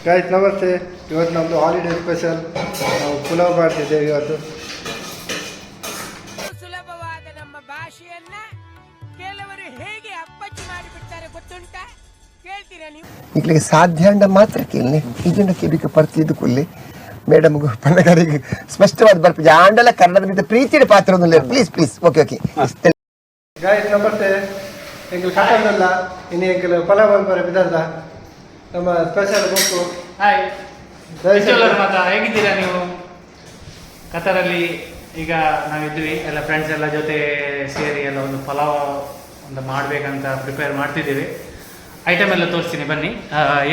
Guys ನಮಸ್ತೆ. ಇವತ್ತು ನಮ್ಮದು ಹಾಲಿಡೇ ಸ್ಪೆಷಲ್. ನಾವು ಪುಲಾವ್ ಮಾಡ್ತಿದ್ದೇವೆ ಇವತ್ತು. ಸುಲಭವಾದ ನಮ್ಮ ಭಾಷೆಯನ್ನ ಕೆಲವರು ಹೇಗೆ ಅಪ್ಪಚ್ಚಿ ಮಾಡಿಬಿಡ್ತಾರೆ ಗೊತ್ತುಂಟಾ? ಕೇಳ್ತೀರಾ ನೀವು? ಇಲ್ಲಿಗೆ ಸಾಧ್ಯ ಅಂಡ ಮಾತ್ರ ಕೇಳಿ ಇದನ್ನು ಕೇಳಿಕೆ ಬರ್ತಿದ್ದು ಕೊಲ್ಲಿ ಮೇಡಮ್ ಪನ್ನಗಾರಿಗೆ ಸ್ಪಷ್ಟವಾದ ಬರ್ಪ ಆಂಡಲ ಕನ್ನಡದ ಪ್ರೀತಿಯ ಪಾತ್ರ ಒಂದು please please okay okay guys ನಮಸ್ತೆ. ಎಂಕಲ್ ಕಟ್ಟಲ್ಲ ಇನ್ನು ಎಂಕಲ್ ಪಲಾವ್ ಬಂದ್ಬಾರೆ ಬಿದ್ದಾರ್ದ ನಮ್ಮ ಸ್ಪೆಷಲ್ ಬುಕ್ಕು. ಹಾಯ್ ಮಾತಾ, ಹೇಗಿದ್ದೀರಾ ನೀವು? ಕತಾರಲ್ಲಿ ಈಗ ನಾವಿದ್ವಿ ಎಲ್ಲ ಫ್ರೆಂಡ್ಸ್ ಎಲ್ಲ ಜೊತೆ ಸೇರಿ ಎಲ್ಲ ಒಂದು ಪಲಾವ್ ಒಂದು ಮಾಡಬೇಕಂತ ಪ್ರಿಪೇರ್ ಮಾಡ್ತಿದ್ದೀವಿ. ಐಟಮ್ ಎಲ್ಲ ತೋರಿಸ್ತೀನಿ ಬನ್ನಿ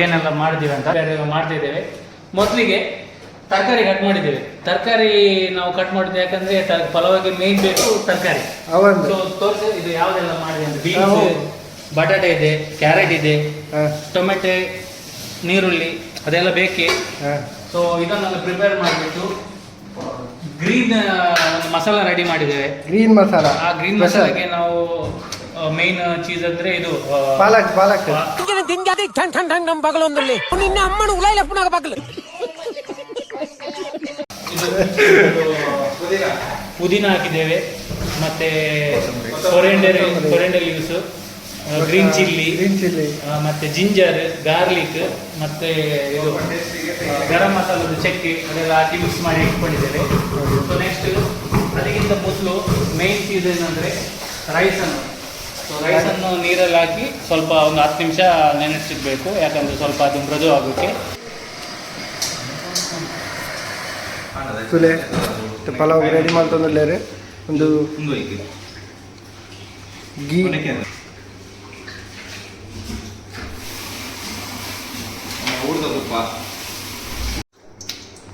ಏನೆಲ್ಲ ಮಾಡಿದ್ದೀವಿ ಅಂತ. ಮಾಡ್ತಿದ್ದೇವೆ. ಮೊದಲಿಗೆ ತರಕಾರಿ ಕಟ್ ಮಾಡಿದ್ದೇವೆ. ತರಕಾರಿ ನಾವು ಕಟ್ ಮಾಡಿದ್ದೇವೆ ಯಾಕಂದ್ರೆ ಪಲಾವಿಗೆ ಮೇನ್ ಬೇಕು ತರಕಾರಿ. ಸೊ ತೋರಿಸಿ ಇದು ಯಾವುದೆಲ್ಲ ಮಾಡಿದೆ ಅಂತ. ಬೀನ್ಸ್, ಬಟಾಟೆ ಇದೆ, ಕ್ಯಾರೆಟ್ ಇದೆ, ಟೊಮೆಟೊ, ನೀರುಳ್ಳಿ ಅದೆಲ್ಲ ಬೇಕೆ. ಸೊ ಇದನ್ನೆಲ್ಲ ಪ್ರಿಪೇರ್ ಮಾಡಿಬಿಟ್ಟು ಗ್ರೀನ್ ಒಂದು ಮಸಾಲ ರೆಡಿ ಮಾಡಿದ್ದೇವೆ. ಗ್ರೀನ್ ಮಸಾಲ. ಆ ಗ್ರೀನ್ ಮಸಾಲೆಗೆ ನಾವು ಮೇನ್ ಚೀಸ್ ಅಂದ್ರೆ ಇದು ಪಾಲಕ್. ನಿನ್ನ ಅಮ್ಮನ ಉಲಾಯಿಲ ಪುನಃ ಬಾಗಲು ಪುದೀನ ಹಾಕಿದ್ದೇವೆ, ಮತ್ತೆ ಕೊರೆಂಡರ್ ಲೀವ್ಸ್, ಗ್ರೀನ್ ಚಿಲ್ಲಿ, ಮತ್ತೆ ಜಿಂಜರ್, ಗಾರ್ಲಿಕ್, ಮತ್ತೆ ಇದು ಗರಂ ಮಸಾಲದ ಚಕ್ಕೆ ಅದೆಲ್ಲ ಹಾಕಿ ಮಿಕ್ಸ್ ಮಾಡಿ ಇಟ್ಕೊಂಡಿದ್ದೇವೆ. ಸೊ ನೆಕ್ಸ್ಟ್ ಅದಕ್ಕಿಂತ ಮೊದಲು ಮೇನ್ ಚೀಸ್ ಏನಂದ್ರೆ ರೈಸನ್ನು. ಸೊ ರೈಸನ್ನು ನೀರಲ್ಲಿ ಹಾಕಿ ಸ್ವಲ್ಪ ಒಂದು 10 ನಿಮಿಷ ನೆನೆಸಿಡ್ಬೇಕು, ಯಾಕಂದ್ರೆ ಸ್ವಲ್ಪ ಅದು ಮೃದು ಆಗೋಕ್ಕೆ. ಸುಲೆ ಪಲಾವ್ ರೆಡಿ ಮಾಡ್ತಂದ್ರೆ ಒಂದು ಗೀ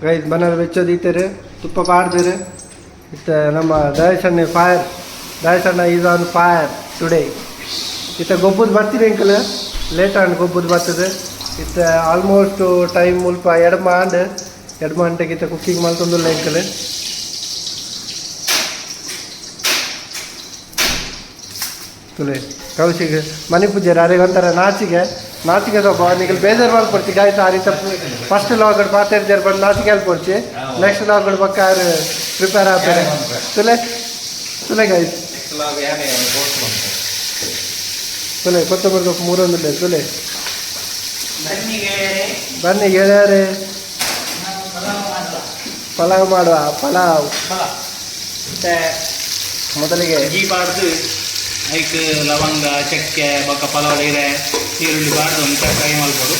ಗೈಸ್ ಮನೇಲಿ ಬೆಚ್ಚೋದಿತ್ತೇರೆ ತುಪ್ಪ ಪಾಡ್ದೇರೆ ಇತ್ತ ನಮ್ಮ ದಯಸಣ್ಣ ಈಸ್ ಆನ್ ಫೈರ್ ಟುಡೇ. ಇತ್ತ ಗೊಬ್ಬದ ಬರ್ತೀರಿ ಅಂಕಲ್ ಲೇಟ್ ಆಂಡ್ ಗೊಬ್ಬದ ಬರ್ತದೆ. ಇತ್ತ ಆಲ್ಮೋಸ್ಟ್ ಟೈಮ್ ಮುಲ್ಪ 2 ಗಂಟೆಗೆ ಇತ್ತ ಕುಕ್ಕಿಂಗ್ ಮಾಡ್ತಂದಿಲ್ಲ ಅಂಕಲ್. ತುಲೆ ಕೌಶಿಗೆ ಮನೆ ಪೂಜಾರಿ ಅರೆ ಒಂಥರ ನಾಚಿಗೆ ಸ್ವಲ್ಪ ನಿಗಲ್ ಬೇಜಾರು ಮಾಡ್ಕೊಡ್ತಿ ಆಯ್ತು. ಆ ರೀತಿ ಫಸ್ಟ್ ಲಾಗಡ್ ಪಾತಿರ್ದಾರೆ ಬಂದು ನಾಚಿಗೆ ಹೇಳ್ಕೊಡ್ತಿ. ನೆಕ್ಸ್ಟ್ ಲಾಗಡ್ ಪಕ್ಕ ಪ್ರಿಪೇರ್ ಆಗ್ತಾರೆ. ತುಲೆ ಗಾಯ್ತು ತುಲೆ ಕೊತ್ತಂಬರಿ ಸೊಪ್ಪು 3 ತುಲೆ ಬನ್ನಿ ಗೆಳೆಯರೆ ಪಲಾವ್ ಮಾಡುವ. ಪಲಾವ್ ಮೊದಲಿಗೆ ಗೀ ಬಾಡ್ದು ಐಕ್ ಲವಂಗ, ಚಕ್ಕೆ, ಬೊಕ್ಕ ಪಲಾವ್ ಎಲೆ, ಈರುಳ್ಳಿ ಬಾಡ್ದು ಒಂದು ಫ್ರೈ ಮಾಡ್ಬೋದು.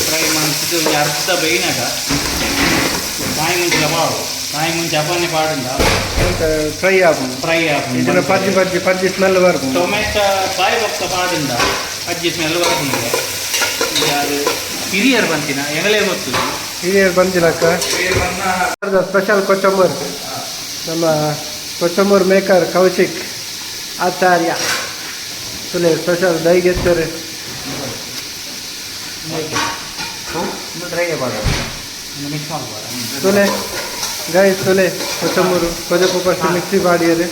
ಫ್ರೈ ಮಾಡಿಬಿಟ್ಟು ಒಂದು ಅರ್ಧ ಬೇಯಿನಾಗ ಕಾಯಿ ಮುಂಚೆ ಅಪ್ಪನೆ ಪಾಡಿಂದ ಫ್ರೈ ಆಗುದು ಪಜ್ಜಿ ಸ್ಮೆಲ್ ಬರ್ಬೋದು. ಟೊಮೆಟೊ ಬಾಯಿ ಬೊಕ್ಕ ಪಾಡಿಂದ ಪಜ್ಜಿ ಸ್ಮೆಲ್ ಬರ್ಬೋದು. ಅದು ಹಿರಿಯರು ಬಂತಿನ ಎಗಲೇ ಗೊತ್ತು. ಹಿರಿಯರು ಬಂದಿಲ್ಲಕ್ಕ. ಸ್ಪೆಷಲ್ ಕೊಚ್ಚಂಬರ್ ನಮ್ಮ ಕೊಚ್ಚಂಬರ್ ಮೇಕರ್ ಕೌಶಿಕ್ ಆಚಾರ್ಯ. ತುಲೆ ಸ್ಪೆಷಲ್ ದೈಗೆತ್ತಾರೆ ತುಲೆ ಗೈಸ್ ತುಲೆ ಕೊಚ್ಚಂಬರು ಕೊಜಪ್ಪು ಫಸ್ಟ್ ಮಿಕ್ಸಿ ಮಾಡಿದರೆ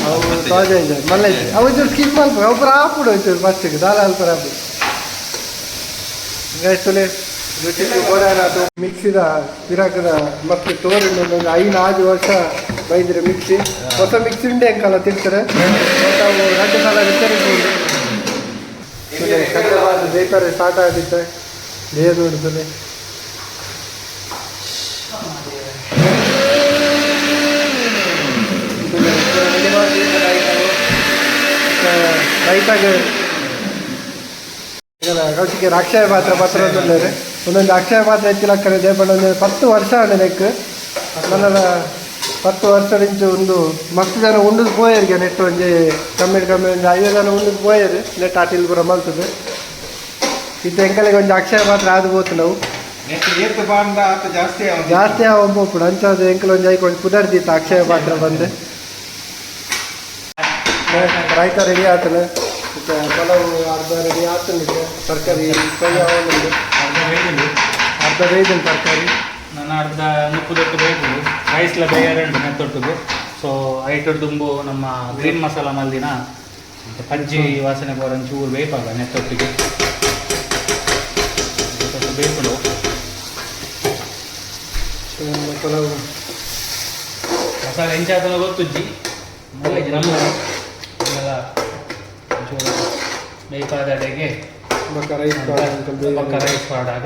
ಅವು ತಾಜಾ ಇದೆ ಮಲ್ಲ ಇದೆ. ಅವು ಸ್ಕಿಪ್ ಮಾಡ್ಬೇಕು. ಒಬ್ಬರು ಹಾಕ್ಬಿಡು ಹೋಯ್ತು ಫಸ್ಟಿಗೆ ದಾಲ ಅಲ್ಪರ ಹಾಕ್ಬಿಡು. ಗೈಸ್ ತುಲೆ ಓಡಾಡೋದು ಮಿಕ್ಸಿದ ಪಿರಾಕದ ಮತ್ತೆ ತೋರಿನ 5 ವರ್ಷ ಬೈದ್ರೆ ಮಿಕ್ಸಿ ಹೊಸ ಮಿಕ್ಸಿ ಉಂಡೆ ಅಂಕಲ್ಲ ತಿಂತಾರೆ. ಅವು 2 ಸಲ ವಿಚಾರಿಸ್ಬೋದು. ಬೇಕಾದ್ರೆ ಸ್ಟಾರ್ಟ್ ಆಗಿತ್ತೆ ದೇಹ ನೋಡ್ತದೆ. ರೈತಾಗ ಕೌಶಿಗೆ ಅಕ್ಷಯ ಪಾತ್ರ ಅಂತಾರೆ. ಒಂದೊಂದು ಅಕ್ಷಯ ಪಾತ್ರ ಹೆಚ್ಚಿಲಕ್ಕಡೆ ಒಂದು 10 ವರ್ಷ ನೆಕ್ ನನ್ನ 10 ವರ್ಷ నుంచి ಒಂದು ಮಸ್ತ್ ಜನ ಉಂಡು ಪೋಯರಿಗೆ ನೆಟ್ ಒಂಜಿ ಕಮ್ಮಿ ಒಂದು 5 ಜನ ಉಂಡು ಪೋಯರು ನೆಟ್ ಆಟಿಲ್ ಪೂರ ಮಲ್ತದೆ. ಇದು ಎಂಕಲಿಗೆ ಒಂದು ಅಕ್ಷಯ ಪಾತ್ರ ಆದು ಹೋತು ನಾವು ಜಾಸ್ತಿ ಒಬ್ಬೊಬ್ಬಡು ಅಂಚದು ಎಂಕಲ್ ಒಂದು ಐಕೊಂಡು ಕುದರ್ದಿತ್ತು ಅಕ್ಷಯ ಪಾತ್ರ ಬಂದು ರೈತ ರೆಡಿ ಆಗ್ತಾನೆ. ಮತ್ತು ಪಲಾವು ಅರ್ಧ ರೆಡಿ ಆಗ್ತಾನಿದೆ. ತರಕಾರಿ ಫ್ರೈ ಆಗೋದು ಅರ್ಧ ಬೇಯ್ದು ತರಕಾರಿ ನನ್ನ ಅರ್ಧ ಮುಪ್ಪುದಕ್ಕೆ ಬೇಕು. ರೈಸ್ಲ ಬೇರೆ ನೆತ್ತೊಟ್ಟಿಗೆ. ಸೊ ಐಟು ದುಂಬು ನಮ್ಮ ಗ್ರೀನ್ ಮಸಾಲ ಮಲ್ದಿನ ಮತ್ತು ಪಂಚಿ ವಾಸನೆ ಬರೋ ಒಂಚೂರು ಬೇಯಪಾಗ ನೆತ್ತೊಟ್ಟಿಗೆ ಸ್ವಲ್ಪ ಬೇಯ್ಕೊಂಡು ಪಲಾವ್ ಮಸಾಲೆ ಹೆಂಚಾತನ ಗೊತ್ತುಜ್ಜಿ ನಮ್ಮ ಎಲ್ಲ ಒಂಚೂರು ಬೇಯ್ಪಾದಡೆಗೆ ಬಕ್ಕ ರೈಸ್ ಪಕ್ಕ ರೈಸ್ ಪಾಡಾಗ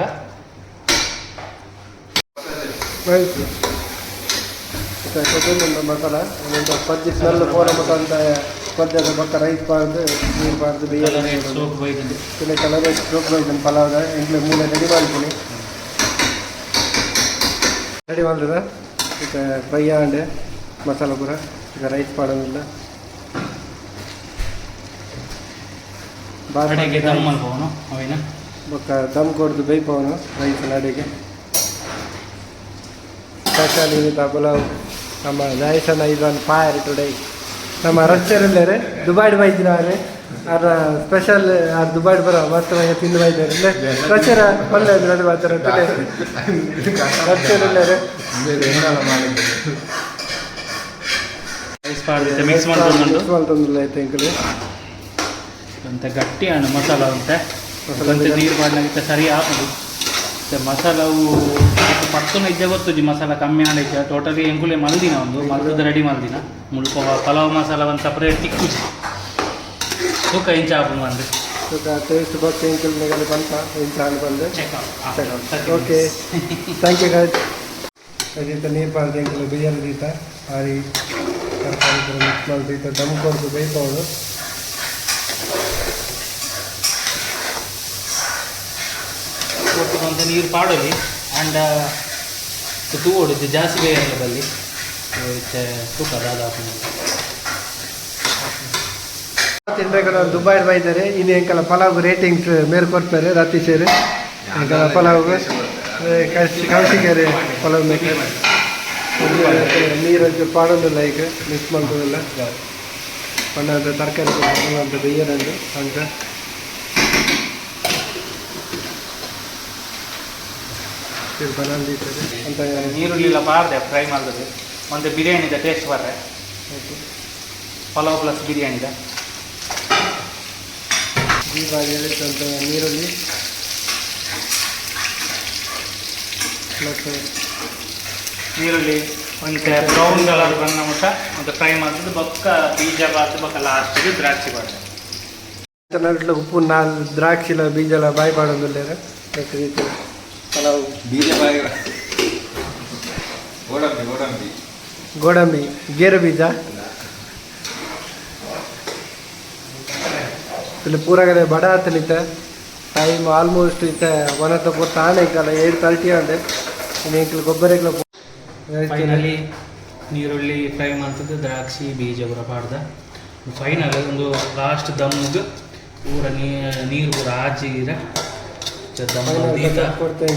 ರೈಸ್ ಕೊತ್ತಂಬರಿ ಮಸಾಲ ಪಜ್ಜಿ ಸ್ಮೆಲ್ ಪೋರ ಮಸಾಲ ಪದ್ಯದ ಪಕ್ಕ ರೈಸ್ ಪಾಡ್ದು ನೀರು ಪಾಡ್ದು ಬೇಯ್ದು ಸೋಪ್ ಬೈದಂದು ಚಿಲೆ ಕಲರ್ ಸೋಪ್ ಬೈದನ್ ಪಲಾವ್ದ ಎಂಟ್ಲೆ ಮೂಲೆ ರೆಡಿ ಮಾಡ್ತೀನಿ ರೆಡಿ ಮಾಡಿದ ಈಗ ಫ್ರೈ ಆಂಡೆ ಮಸಾಲ ಪೂರ ಈಗ ರೈಸ್ ಪಾಡೋದಿಲ್ಲ ಅಡಿಗೆ ದಮ್ ಮಲ್ಪವನು ಅವಿನ ಬೊಕ್ಕ ದಮ್ ಕೊಡ್ದು ಬೇಯ್ಪವನು ರೈಸ್ ಅಡಿಗೆ ಸ್ಪೆಷಲ್ ಇದು ಪಲಾವ್ ನಮ್ಮ ಜಾಯ್ಸನ ಇದನ್ನು ಪಾಯರ್ ಟುಡೇ ನಮ್ಮ ರಚ್ಚರಿಲ್ಲರೆ ದುಬಾಯ್ ಬೈದಿನಾರೆ ಅದ್ರ ಸ್ಪೆಷಲ್ ಆ ದುಬಾಯ್ ಬರೋ ಮಸ್ತ್ ತಿಂದು ಬೈದಾರೆ ರಚ್ಚರ ಒಳ್ಳೆ ರೆಡಿ ಮಾಡ್ತಾರೆ ರಚ್ಚರಿಲ್ಲರೆ ರೈಸ್ ಪಾಡ್ದು ಮಿಕ್ಸ್ ಮಾಡ್ಕೊಂಡು ಮಾಡ್ತಂದಿಲ್ಲ ಆಯ್ತು ಎಂಕಲು ಅಂತ ಗಟ್ಟಿ ಹಣ್ಣು ಮಸಾಲ ಅಂತೆ ಮತ್ತೆ ನೀರು ಮಾಡಲಿಕ್ಕೆ ಸರಿ ಹಾಕೋದು ಮತ್ತೆ ಮಸಾಲವು ಪತ್ತನ ಇದ್ದೆ ಗೊತ್ತುಜಿ ಮಸಾಲ ಕಮ್ಮಿ ಆಡೈತೆ ಟೋಟಲಿ ಎಂಕುಲೆ ಮಲ್ದಿನ ಒಂದು ಮಲ್ದ ರೆಡಿ ಮಲ್ದಿನ ಮುಳ್ಪ ಪಲಾವ್ ಮಸಾಲ ಒಂದು ಸಪ್ರೇಟ್ ತಿಕ್ಕುಜಿ ತೂಕ ಇಂಚ ಹಾಕೊಂಡು ಬಂದು ಟೇಸ್ಟ್ ಬಗ್ಗೆ ಎಂಕಲ್ ಮೇಲೆ ಬಂತ ಇಂಚ ಹಾಲು ಬಂದು ಓಕೆ ಥ್ಯಾಂಕ್ ಯು ಗಾಯ್ಸ್ ಅದೀತ ನೀರು ಪಾಡ್ದು ಎಂಕಲು ಬಿರಿಯಾನಿ ದೀತ ಹಾರಿ ತರಕಾರಿ ಮಿಕ್ಸ್ ಮಾಡಿದೀತ ದಮ್ ಕೊಡ್ದು ಬೇಯ್ಪವನು ಕೊಟ್ಟು ನೀರು ಪಾಡೋಲಿ ಆ್ಯಂಡ್ ತೂ ಹೊಡಿದ್ದು ಜಾಸ್ತಿ ಬೇಯಲ್ಲ ಬಲ್ಲಿ ತೂಕ ಅದಾದ ತಿನ್ಬೇಕು ದುಬಾಯ್ ಬೈದಾರೆ ಇನ್ನು ಎಂಕಲ ಪಲಾವ್ ರೇಟಿಂಗ್ಸ್ ಮೇರೆ ಕೊಡ್ತಾರೆ ರಾತ್ರಿ ಸೇರಿ ಎಂಕಲ ಪಲಾವ್ ಕಳಿಸಿದ್ದಾರೆ ಪಲಾವ್ ಮೇಕರ್ ನೀರು ಪಾಡೋದಿಲ್ಲ ಈಗ ಮಿಕ್ಸ್ ಮಾಡೋದಿಲ್ಲ ಬಣ್ಣದ ತರಕಾರಿ ಅಂತ ಬೇಯರಂದು ಅಂತ ಅಂತ ನೀರುಳ್ಳಿಲ್ಲ ಪಾರ್ದೆ ಫ್ರೈ ಮಾಡಿದ್ರೆ ಮತ್ತು ಬಿರಿಯಾನಿದ ಟೇಸ್ಟ್ ಬರ್ರೆ ಪಲಾವ್ ಪ್ಲಸ್ ಬಿರಿಯಾನಿದ ದೀಪಾವಳಿ ಹೇಳಿದಂಥ ನೀರುಳ್ಳಿ ಪ್ಲಸ್ ನೀರುಳ್ಳಿ ಒಂದು ಬ್ರೌನ್ ಕಲರ್ ಬಂದ ಮಟ್ಟ ಮತ್ತು ಫ್ರೈ ಮಾಡಿದ್ದು ಬೊಕ್ಕ ಬೀಜ ಬಾತು ಬೊಕ್ಕ ಲಾಸ್ಟಿಗೆ ದ್ರಾಕ್ಷಿ ಬಾಳೆ ನಟ್ಲು ಉಪ್ಪು ದ್ರಾಕ್ಷಿಲ ಬೀಜಲ ಬಾಯಿ ಮಾಡೋದಿಲ್ಲ ಪಲಾವ್ ಬೀಜ ಬಾಯಿ ಗೋಡಂಬಿ ಗೇರು ಬೀಜ ಇಲ್ಲಿ ಪೂರಾಗಡೆ ಬಡ ಆತಲಿತ್ತ ಟೈಮ್ ಆಲ್ಮೋಸ್ಟ್ ಇತ್ತ ಒನತ್ತ ಪೂರ ತಾಣೈಕಲ್ಲ 8:30 ಅಂಡೆ ಇನ್ನು ಗೊಬ್ಬರ ಫೈನಲಿ ನೀರುಳ್ಳಿ ಫ್ರೈ ಮಾಡ್ತಿದ್ದು ದ್ರಾಕ್ಷಿ ಬೀಜ ಪೂರ ಪಾಡ್ದ ಫೈನಲ್ ಒಂದು ಲಾಸ್ಟ್ ದಮ್ಮಿಗೆ ಪೂರ ನೀರು ಪೂರ ಆಚಿರ ದಮ್ ಕೊಡ್ತಾ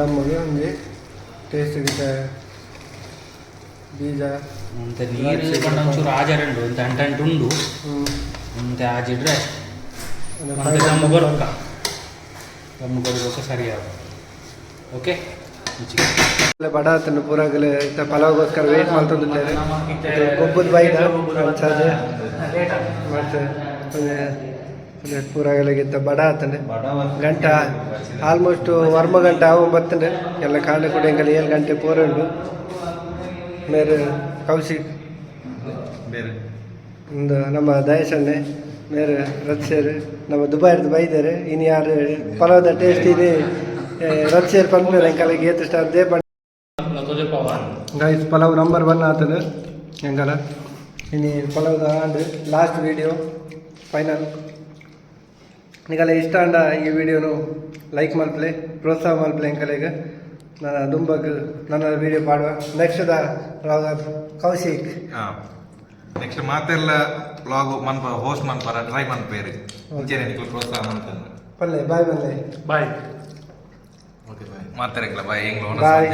ದಮ್ಮಗೆ ಒಂದು ಟೇಸ್ಟ್ ಇರುತ್ತೆ ಬೀಜ ಮತ್ತು ನೀರು ಬಂಡ ಒಂಚೂರು ಆಜರಂಡು ಅಂತ ಅಂಟುಂಡು ಮತ್ತು ಆಜಿಡ್ರೆ ಮತ್ತು ದಮ್ಮು ಬರ್ಕ ದಮ್ಮು ಕೊಡ್ಬೇಕು ಸರಿಯಾಗ ಓಕೆ ಬಡ ಆತನು ಪೂರಾಗಲೇ ಇತ್ತ ಪಲಾವ್ಗೋಸ್ಕರ ವೇಟ್ ಮಾಡ್ತಂದಿದ್ದಾರೆ ಗೊಬ್ಬದ ಬೈದ ಅನ್ಸದೆ ಮತ್ತೆ ಪೂರಾಗಲಿಗಿತ್ತ ಬಡ ಆತನೆ ಗಂಟ ಆಲ್ಮೋಸ್ಟ್ ವರ್ಮ ಗಂಟೆ ಆವು ಬರ್ತನೆ ಎಲ್ಲ ಕಾಂಡೆ ಕೂಡ ಎಂಗಲ್ಲಿ 7 ಗಂಟೆ ಪೂರ ಉಂಟು ಮೇರೆ ಕೌಶಿಕ್ ಒಂದು ನಮ್ಮ ದಯಸಣ್ಣೆ ಮೇರೆ ರತ್ಸೇರು ನಮ್ಮ ದುಬಾಯ್ದು ಬೈದಾರೆ ಇನ್ನು ಯಾರು ಪಲಾವ್ದ ಟೇಸ್ಟ್ ಇದೆ ರತ್ಸೇರು ಪಂಪೇರು ಎಂಕಲಿಗೆ ಏತು ಸ್ಟಾರ್ ದೇ ಗೈಸ್ ಪಲಾವ್ ನಂಬರ್ 1 ಆತದ ಎಂಗಲ ಇನ್ನು ಪಲಾವ್ದ ಆಂಡ್ ಲಾಸ್ಟ್ ವೀಡಿಯೋ ಫೈನಲ್ ನಿಗಲ ಇಷ್ಟ ಅಂಡ ಈ ವಿಡಿಯೋನು ಲೈಕ್ ಮಲ್ಪಲೆ ಪ್ರೋತ್ಸಾಹ ಮಲ್ಪಲೆ ಎಂಕಲೆಗೆ ನನ್ನ ದುಂಬಗ್ ನನ್ನ ವಿಡಿಯೋ ಪಾಡುವ ನೆಕ್ಸ್ಟ್ ಕೌಶಿಕ್ ನೆಕ್ಸ್ಟ್ ಮಾತೆಲ್ಲ ಬ್ಲಾಗ್ ಮನ್ಪ ಹೋಸ್ಟ್ ಮನ್ಪಾರ ಟ್ರೈ ಮನ್ಪೇರಿ ಇಂಚೆನೆ ನಿಕ್ಲು ಪ್ರೋತ್ಸಾಹ ಮನ್ಪಂದು ಪಲ್ಲೆ ಬಾಯ್ ಬಲ್ಲೆ ಬಾಯ್ ಓಕೆ ಬಾಯ್ ಮಾತಾಡಕ್ಲ ಬಾಯ್ ಹೆಂಗ್ ಬಾಯ್